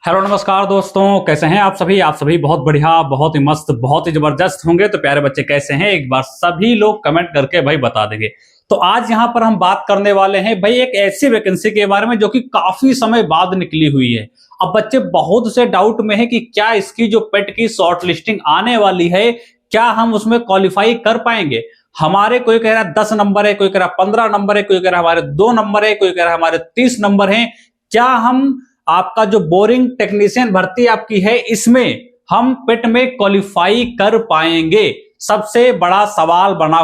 Hello नमस्कार दोस्तों, कैसे हैं आप सभी बहुत बढ़िया, बहुत ही मस्त, बहुत ही जबरदस्त होंगे। तो प्यारे बच्चे कैसे हैं, एक बार सभी लोग कमेंट करके भाई बता देंगे। तो आज यहाँ पर हम बात करने वाले हैं भाई एक ऐसी वैकेंसी के बारे में जो कि काफी समय बाद निकली हुई है। अब बच्चे बहुत से डाउट में है कि क्या इसकी जो पेट की शॉर्ट लिस्टिंग आने वाली है, क्या हम उसमें क्वालिफाई कर पाएंगे। हमारे कोई कह रहा है 10 नंबर है, कोई कह रहा है 15 नंबर है, कोई कह रहा है हमारे 2 नंबर है, कोई कह रहा है हमारे 30 नंबर है। क्या हम आपका जो बोरिंग टेक्नीशियन भर्ती आपकी है इसमें हम पेट में क्वालिफाई कर पाएंगे, सबसे बड़ा सवाल बना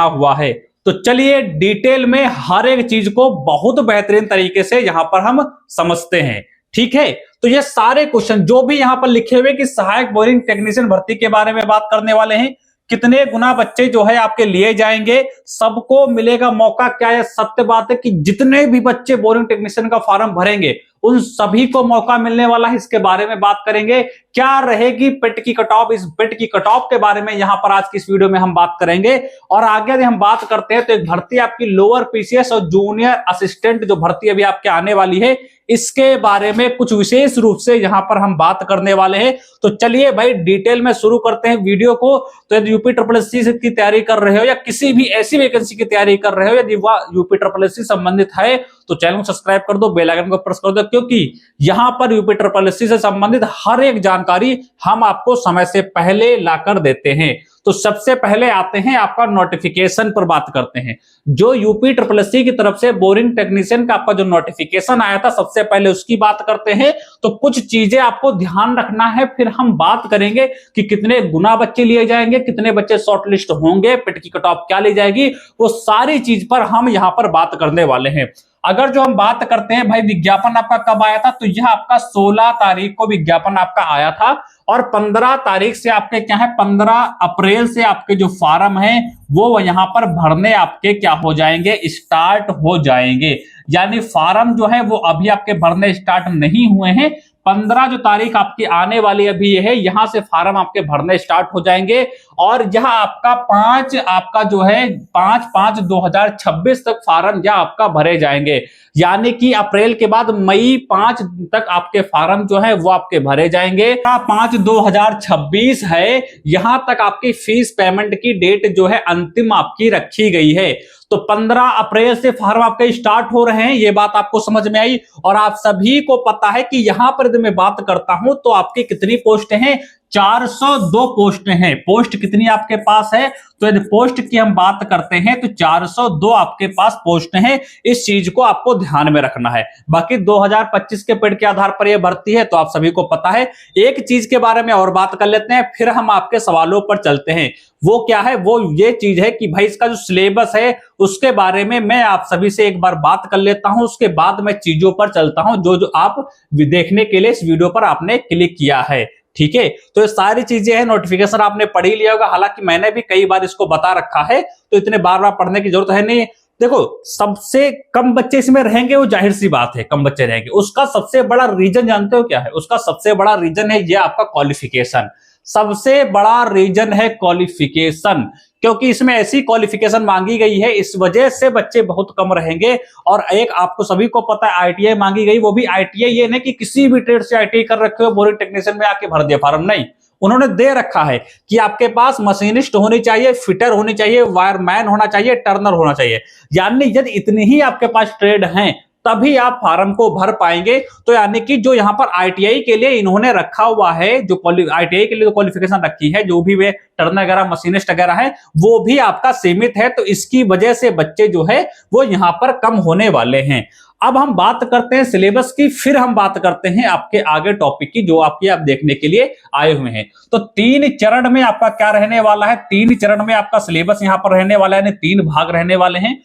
हुआ है। तो चलिए डिटेल में हर एक चीज को बहुत बेहतरीन तरीके से यहां पर हम समझते हैं। ठीक है, तो ये सारे क्वेश्चन जो भी यहां पर लिखे हुए कि सहायक बोरिंग टेक्नीशियन भर्ती के बारे में बात करने वाले हैं, कितने गुना बच्चे जो है आपके लिए जाएंगे, सबको मिलेगा मौका। क्या है, सत्य बात है कि जितने भी बच्चे बोरिंग टेक्नीशियन का फॉर्म भरेंगे उन सभी को मौका मिलने वाला है। इसके बारे में बात करेंगे, क्या रहेगी पेट की कट ऑफ। इस पेट की कट ऑफ के बारे में यहां पर आज की इस वीडियो में हम बात करेंगे। और आगे यदि हम बात करते हैं तो एक भर्ती आपकी लोअर पीसीएस और जूनियर असिस्टेंट जो भर्ती अभी आपके आने वाली है, इसके बारे में कुछ विशेष रूप से यहां पर हम बात करने वाले हैं। तो चलिए भाई डिटेल में शुरू करते हैं वीडियो को। तो यदि यूपी ट्रिपल एस सी की तैयारी कर रहे हो या किसी भी ऐसी वैकेंसी की तैयारी कर रहे हो, यदि वह यूपी ट्रिपल एस सी संबंधित है तो चैनल को सब्सक्राइब कर दो, बेल आइकन को प्रेस कर दो, क्योंकि यहां पर यूपी ट्रिपल एस सी से संबंधित हर एक जानकारी हम आपको समय से पहले लाकर देते हैं। तो सबसे पहले आते हैं आपका नोटिफिकेशन पर बात करते हैं। जो यूपी ट्रिपल एस सी की तरफ से बोरिंग टेक्नीशियन का आपका जो नोटिफिकेशन आया था, सबसे पहले उसकी बात करते हैं। तो कुछ चीजें आपको ध्यान रखना है, फिर हम बात करेंगे कि कितने गुना बच्चे लिए जाएंगे, कितने बच्चे शॉर्टलिस्ट होंगे, पेट की कट ऑफ क्या ली जाएगी, वो सारी चीज पर हम यहां पर बात करने वाले हैं। अगर जो हम बात करते हैं भाई विज्ञापन आपका कब आया था, तो यह आपका 16 तारीख को विज्ञापन आपका आया था। और 15 तारीख से आपके क्या है, 15 अप्रैल से आपके जो फॉर्म है वो यहां पर भरने आपके क्या हो जाएंगे, स्टार्ट हो जाएंगे। यानी फॉर्म जो है वो अभी आपके भरने स्टार्ट नहीं हुए हैं। 15 जो तारीख आपकी आने वाली अभी ये है, यहां से फॉर्म आपके भरने स्टार्ट हो जाएंगे। और यह आपका 5/5/2026 तक फॉर्म यह आपका भरे जाएंगे। यानी कि अप्रैल के बाद मई 5 तक आपके फॉर्म जो है वो आपके भरे जाएंगे। 5/2026 है, यहां तक आपकी फीस पेमेंट की डेट जो है अंतिम आपकी रखी गई है। तो 15 अप्रैल से फॉर्म आपके स्टार्ट हो रहे हैं, ये बात आपको समझ में आई। और आप सभी को पता है कि यहां पर यदि मैं बात करता हूं तो आपकी कितनी पोस्ट हैं, 402 पोस्ट हैं। पोस्ट कितनी आपके पास है, तो यदि पोस्ट की हम बात करते हैं तो 402 आपके पास पोस्ट हैं। इस चीज को आपको ध्यान में रखना है। बाकी 2025 के पेड के आधार पर यह भर्ती है, तो आप सभी को पता है। एक चीज के बारे में और बात कर लेते हैं, फिर हम आपके सवालों पर चलते हैं। वो क्या है, वो ये चीज है कि भाई इसका जो सिलेबस है उसके बारे में मैं आप सभी से एक बार बात कर लेता हूं, उसके बाद मैं चीजों पर चलता हूं जो जो आप देखने के लिए इस वीडियो पर आपने क्लिक किया है। ठीक है, तो ये सारी चीजें हैं, नोटिफिकेशन आपने पढ़ ही लिया होगा। हालांकि मैंने भी कई बार इसको बता रखा है, तो इतने बार बार पढ़ने की जरूरत है नहीं। देखो, सबसे कम बच्चे इसमें रहेंगे, वो जाहिर सी बात है कम बच्चे रहेंगे। उसका सबसे बड़ा रीजन जानते हो क्या है? उसका सबसे बड़ा रीजन है ये आपका क्वालिफिकेशन। सबसे बड़ा रीजन है क्वालिफिकेशन, क्योंकि इसमें ऐसी क्वालिफिकेशन मांगी गई है, इस वजह से बच्चे बहुत कम रहेंगे। और एक आपको सभी को पता है आईटीआई मांगी गई, वो भी आईटीआई ये नहीं कि किसी भी ट्रेड से आईटीआई कर रखे हो, बोरिंग टेक्नीशियन में आके भर दिया फॉर्म, नहीं। उन्होंने दे रखा है कि आपके पास मशीनिस्ट होनी चाहिए, फिटर होनी चाहिए, वायरमैन होना चाहिए, टर्नर होना चाहिए। यानी यदि इतनी ही आपके पास ट्रेड हैं तभी आप फॉर्म को भर पाएंगे। तो यानी कि जो यहां पर आईटीआई के लिए इन्होंने रखा हुआ है, जो आईटीआई के लिए जो क्वालिफिकेशन रखी है, जो भी वे टर्नर वगैरह मशीनिस्ट वगैरह है, वो भी आपका सीमित है। तो इसकी वजह से बच्चे जो है वो यहां पर कम होने वाले हैं। अब हम बात करते हैं सिलेबस की, फिर हम बात करते हैं आपके आगे टॉपिक की जो आपकी आप देखने के लिए आए हुए हैं। तो 3 चरण में आपका क्या रहने वाला है, 3 चरण में आपका सिलेबस यहां पर रहने वाला है, 3 भाग रहने वाले हैं।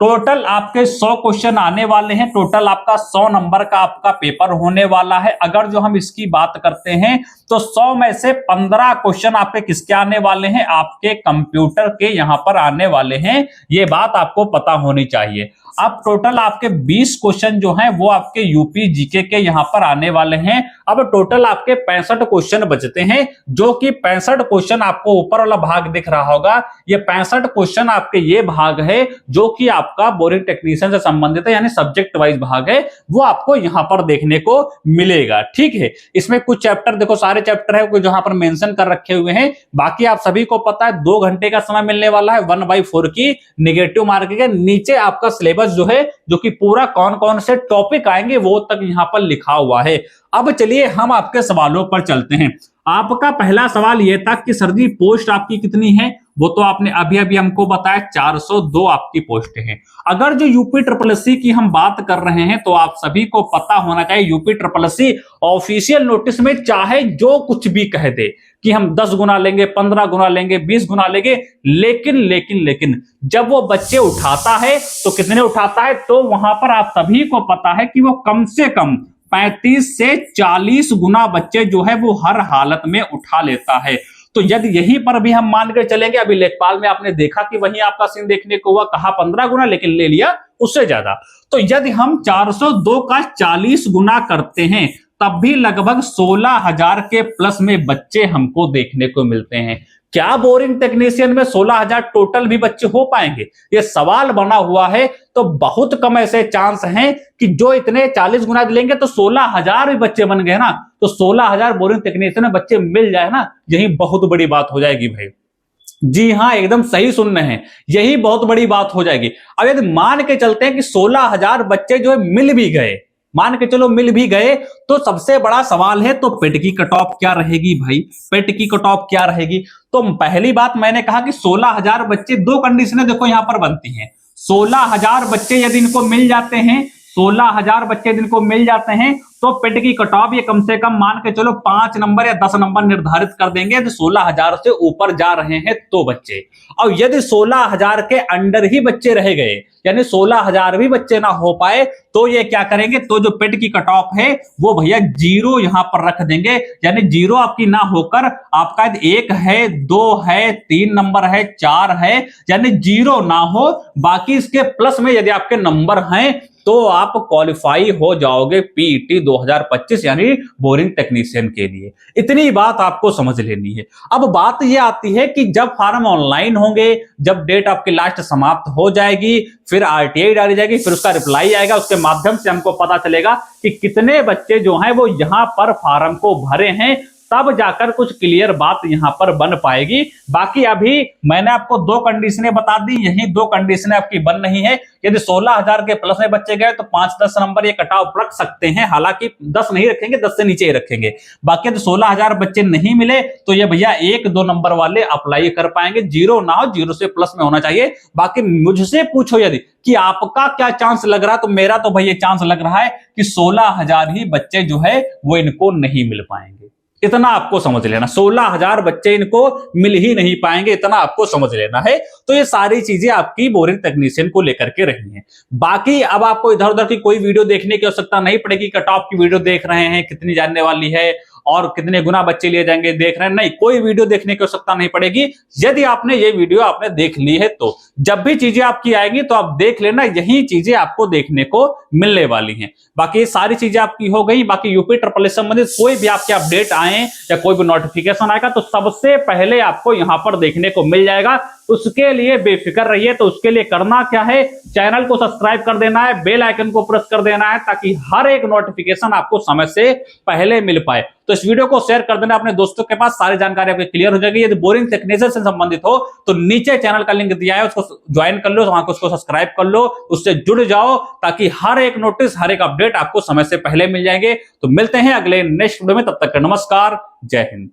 टोटल आपके 100 क्वेश्चन आने वाले हैं। टोटल आपका 100 नंबर का आपका पेपर होने वाला है। अगर जो हम इसकी बात करते हैं तो 100 में से 15 क्वेश्चन आपके किसके आने वाले हैं, आपके कंप्यूटर के यहां पर आने वाले हैं। ये बात आपको पता होनी चाहिए। अब टोटल आपके 20 क्वेश्चन जो हैं वो आपके यूपी जीके के यहां पर आने वाले हैं। अब टोटल आपके 65 क्वेश्चन बचते हैं, जो कि 65 क्वेश्चन आपको ऊपर वाला भाग दिख रहा होगा। ये 65 क्वेश्चन आपके ये भाग है जो कि आप आपका बोरिंग टेक्नीशियन से संबंधित है, यानी सब्जेक्ट वाइज भाग है, वो आपको यहां पर देखने को मिलेगा। ठीक है, इसमें कुछ चैप्टर देखो, सारे चैप्टर है जो यहां पर मेंशन कर रखे हुए हैं। बाकी आप सभी को पता है 2 घंटे का समय मिलने वाला है 1/4 की नेगेटिव मार्किंग है। नीचे आपका सिलेबस जो है, जो कि पूरा कौन कौन से टॉपिक आएंगे वो तक यहां पर लिखा हुआ है। अब चलिए हम आपके सवालों पर चलते हैं। आपका पहला सवाल यह था कि सर जी पोस्ट आपकी कितनी है, वो तो आपने अभी अभी हमको बताया 402 आपकी पोस्टें हैं। अगर जो यूपी ट्रिपल एससी की हम बात कर रहे हैं तो आप सभी को पता होना चाहिए, UP triple SC official notice में चाहे जो कुछ भी कह दे कि हम 10 गुना लेंगे, 15 गुना लेंगे, 20 गुना लेंगे, लेकिन जब वो बच्चे उठाता है तो कितने उठाता है, तो वहां पर आप सभी को पता है कि वो कम से कम 35 से 40 गुना बच्चे जो है वो हर हालत में उठा लेता है। तो यदि यहीं पर भी हम मान कर चलेंगे, अभी लेखपाल में आपने देखा कि वहीं आपका सीन देखने को हुआ, कहा 15 गुना लेकिन ले लिया उससे ज्यादा। तो यदि हम 402 का 40 गुना करते हैं तब भी लगभग 16,000 के प्लस में बच्चे हमको देखने को मिलते हैं। क्या बोरिंग टेक्नीशियन में 16,000 टोटल भी बच्चे हो पाएंगे, ये सवाल बना हुआ है। तो बहुत कम ऐसे चांस हैं कि जो इतने 40 गुना लेंगे तो 16,000 भी बच्चे बन गए ना, तो 16,000 बोरिंग टेक्नीशियन में बच्चे मिल जाए ना, यही बहुत बड़ी बात हो जाएगी भाई। जी हां, एकदम सही सुन रहे हैं, यही बहुत बड़ी बात हो जाएगी। अब यदि मान के चलते हैं कि 16,000 बच्चे जो है मिल भी गए, मान के चलो मिल भी गए, तो सबसे बड़ा सवाल है तो पेट की कट ऑफ क्या रहेगी भाई, पेट की कट ऑफ क्या रहेगी। तो पहली बात मैंने कहा कि 16,000 बच्चे, 2 कंडीशनें देखो यहां पर बनती हैं। 16,000 बच्चे यदि इनको मिल जाते हैं, 16,000 बच्चे जिनको मिल जाते हैं तो पेट की कट ऑफ ये कम से कम मान के चलो 5 नंबर या 10 नंबर निर्धारित कर देंगे यदि 16,000 से ऊपर जा रहे हैं तो बच्चे। और यदि 16,000 के अंडर ही बच्चे रह गए, यानी 16,000 भी बच्चे ना हो पाए, तो ये क्या करेंगे, तो जो पेट की कट ऑफ है वो भैया 0 यहां पर रख देंगे। यानी 0 आपकी ना होकर आपका 1 है, 2 है, 3 नंबर है, 4 है, यानी 0 ना हो, बाकी इसके प्लस में यदि आपके नंबर हैं तो आप क्वालिफाई हो जाओगे पीईटी 2025 यानी बोरिंग टेक्नीशियन के लिए। इतनी बात आपको समझ लेनी है। अब बात यह आती है कि जब फार्म ऑनलाइन होंगे, जब डेट आपकी लास्ट समाप्त हो जाएगी, फिर आरटीआई डाली जाएगी, फिर उसका रिप्लाई आएगा, उसके माध्यम से हमको पता चलेगा कि कितने बच्चे जो हैं वो यहां पर फार्म को भरे हैं, तब जाकर कुछ क्लियर बात यहां पर बन पाएगी। बाकी अभी मैंने आपको 2 कंडीशनें बता दी, यही 2 कंडीशनें आपकी बन रही है। यदि 16,000 के प्लस में बच्चे गए तो 5-10 नंबर ये कट ऑफ रख सकते हैं, हालांकि 10 नहीं रखेंगे, 10 से नीचे ही रखेंगे। बाकी यदि 16,000 बच्चे नहीं मिले तो ये भैया 1-2 नंबर वाले अप्लाई कर पाएंगे, 0 ना हो, 0 से प्लस में होना चाहिए। बाकी मुझसे पूछो यदि कि आपका क्या चांस लग रहा है, तो मेरा तो भैया चांस लग रहा है कि 16,000 ही बच्चे जो है वो इनको नहीं मिल पाएंगे। इतना आपको समझ लेना, 16,000 बच्चे इनको मिल ही नहीं पाएंगे, इतना आपको समझ लेना है। तो ये सारी चीजें आपकी बोरिंग टेक्नीशियन को लेकर के रही हैं। बाकी अब आपको इधर उधर की कोई वीडियो देखने की आवश्यकता नहीं पड़ेगी, कट ऑफ की वीडियो देख रहे हैं, कितनी जानने वाली है और कितने गुना बच्चे लिए जाएंगे देख रहे हैं, नहीं, कोई वीडियो देखने की आवश्यकता नहीं पड़ेगी। यदि आपने ये वीडियो आपने देख ली है तो जब भी चीजें आपकी आएंगी तो आप देख लेना, यही चीजें आपको देखने को मिलने वाली हैं। बाकी ये सारी चीजें आपकी हो गई। बाकी यूपी ट्रिपल एस संबंधित कोई भी आपके अपडेट आए या कोई भी नोटिफिकेशन आएगा तो सबसे पहले आपको यहां पर देखने को मिल जाएगा। उसके लिए बेफिक्र रहिए। तो उसके लिए करना क्या है, चैनल को सब्सक्राइब कर देना है, बेल आइकन को प्रेस कर देना है, ताकि हर एक नोटिफिकेशन आपको समय से पहले मिल पाए। तो इस वीडियो को शेयर कर देना अपने दोस्तों के पास, सारी जानकारी आपको क्लियर हो जाएगी। यदि बोरिंग टेक्नीशियन से संबंधित हो तो नीचे चैनल का लिंक दिया है, उसको ज्वाइन कर लो, वहां को उसको सब्सक्राइब कर लो, उससे जुड़ जाओ, ताकि हर एक नोटिस, हर एक अपडेट आपको समय से पहले मिल जाएंगे। तो मिलते हैं अगले नेक्स्ट वीडियो में, तब तक नमस्कार, जय हिंद।